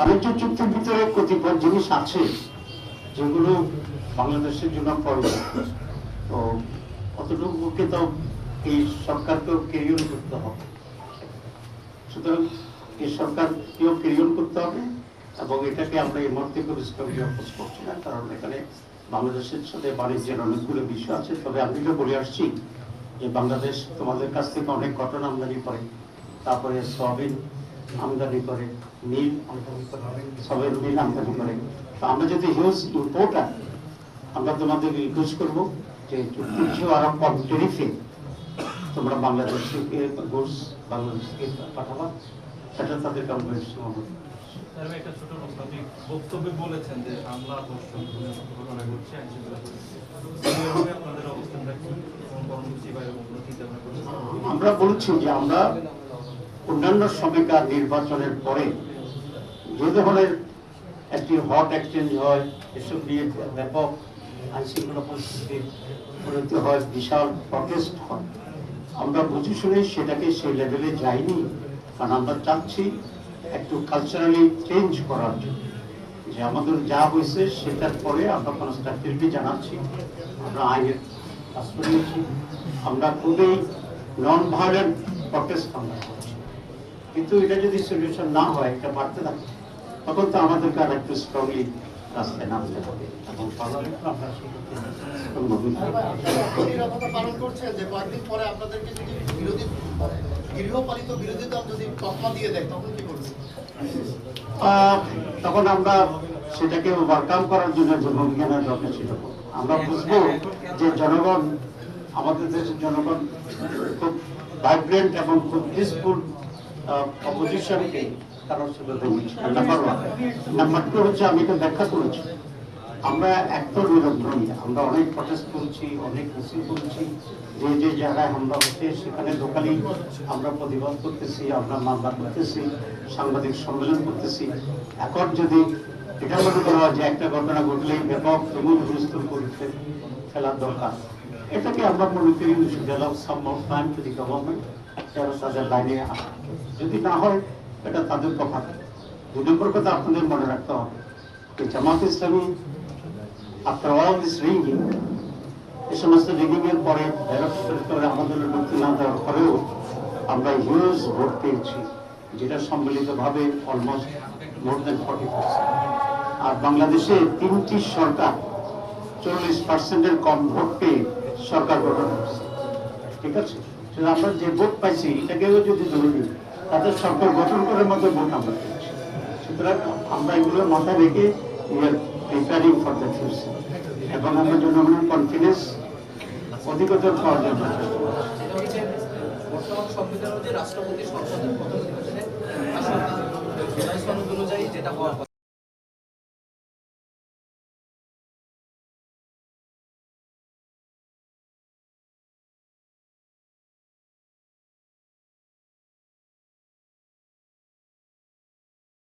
বাণিজ্য চুক্তির ভিতরে কতিপয় জিনিস আছে যেগুলো বাংলাদেশের জন্য প্রয়োজন। তো কতটুকুকে তো এই সরকারকেও ক্যারিয়ন করতে হবে, সুতরাং এই সরকারকেও ক্যারিয়ন করতে হবে এবং এটাকে আমরা এই মুহূর্তে খুব স্ট্রংলি অপোজ করছি না, কারণ এখানে বাংলাদেশের সাথে বাণিজ্যের অনেকগুলো বিষয় আছে। তবে আমি তো বলে আসছি যে বাংলাদেশ তোমাদের কাছ থেকে অনেক কটন আমদানি করে, তারপরে সয়াবিন আমদানি করে, নীল আমদানি করে, সয়াবিন নীল আমদানি করে। তো আমরা যদি হিউজ ইম্পোর্টার, আমরা তোমাদের রিকোয়েস্ট করবো যে চুক্তির চেয়েও আরো কম ট্যারিফে তোমরা বাংলাদেশকে গুডস বাংলাদেশকে পাঠাবা, সেটা তাদেরকে আমরা একটা ছোট প্রশ্ন, আপনি বক্তব্যে বলেছেন যে হামলা ধর্ষণ ঘটনা ঘটছে, আপনাদের অবস্থানটা কি, কর্মসূচি বা এরকম কোনো চিন্তা ভাবনা করছেন? আমরা বলছি যে আমরা অন্যান্য সময়কার নির্বাচনের পরে যে ধরনের একটি হট এক্সচেঞ্জ হয়, এসব নিয়ে ব্যাপক আইন শৃঙ্খলা পরিস্থিতির পরিণতি হয়, বিশাল প্রটেস্ট হয়, আমরা বুঝে শুনে সেটাকে সেই লেভেলে যাইনি। কারণ আমরা চাচ্ছি একটু কালচারালি চেঞ্জ করার জন্য, যে আমাদের যা হয়েছে সেটার পরে আমরা কনস্ট্রাকটিভলি জানাচ্ছি, আমরা আইনের কাজ করিয়েছি, আমরা খুবই নন ভায়োলেন্ট প্রটেস্ট আমরা করছি। কিন্তু এটা যদি সলিউশন না হয়, এটা বাড়তে থাকে, তখন তো আমাদেরকে আর একটু স্ট্রংলি রাস্তায় নামতে হবে এবং আমরা পালন করছে যে কয়েকদিন পরে আপনাদেরকে যদি বিরোধী গৃহপালিত বিরোধী দল যদি তকমা দিয়ে দেয় তখন কি করবে? তখন আমরা সেটাকে ওভারকাম করার জন্য যে ভূমিকা নেওয়ার দরকার ছিল, আমরা বুঝবো যে জনগণ, আমাদের দেশের জনগণ খুব ভাইব্রেন্ট এবং খুব পিসফুল অপোজিশনকে কারণ নাম্বার টু হচ্ছে আমি তো ব্যাখ্যা করেছি, আমরা একদম বিরোধ নই, আমরা অনেক প্রটেস্ট করেছি, অনেক মিছিল করেছি, যে যে জায়গায় হামলা হচ্ছে সেখানে লোকালি আমরা প্রতিবাদ করতেছি, আমরা মামলা করতেছি, সাংবাদিক সম্মেলন করতেছি। এখন যদি এটা মনে করা হয় যে একটা ঘটনা ঘটলেই ব্যাপক তুমুল হুলস্থুল করতে ফেলার দরকার, এটাকে আমরা মনে করি টাইম টু দি গভর্নমেন্ট, যারা তাদের লাইনে আসে, যদি না হয় এটা তাদের কথা। দুই নম্বর কথা আপনাদের মনে রাখতে হবে যে Jamaat Islami after all this rigging, এই সমস্ত রিগিং এর পরে আমাদের মুক্তি না দেওয়ার পরেও আমরা হিউজ ভোট পেয়েছি, যেটা সম্মিলিতভাবে অলমোস্ট মোর দেন 40%। আর বাংলাদেশে 3টি সরকার 40%-এর কম ভোট পেয়ে সরকার গঠন করছে, ঠিক আছে? আমরা যে ভোট পাইছি এটাকেও যদি ধরে নিই, তাদের সরকার গঠন করার মতো ভোট আমরা পেয়েছি। সুতরাং আমরা এগুলো মাথায় রেখে প্রিপেয়ারিং ফর দ্য ফিউচার এবং আমরা জনগণের কনফিডেন্স অধিকতর পাওয়ার জন্য চেষ্টা করছি। বর্তমান সংবিধান অনুযায়ী রাষ্ট্রপতি সংসদের প্রথম নির্বাচনে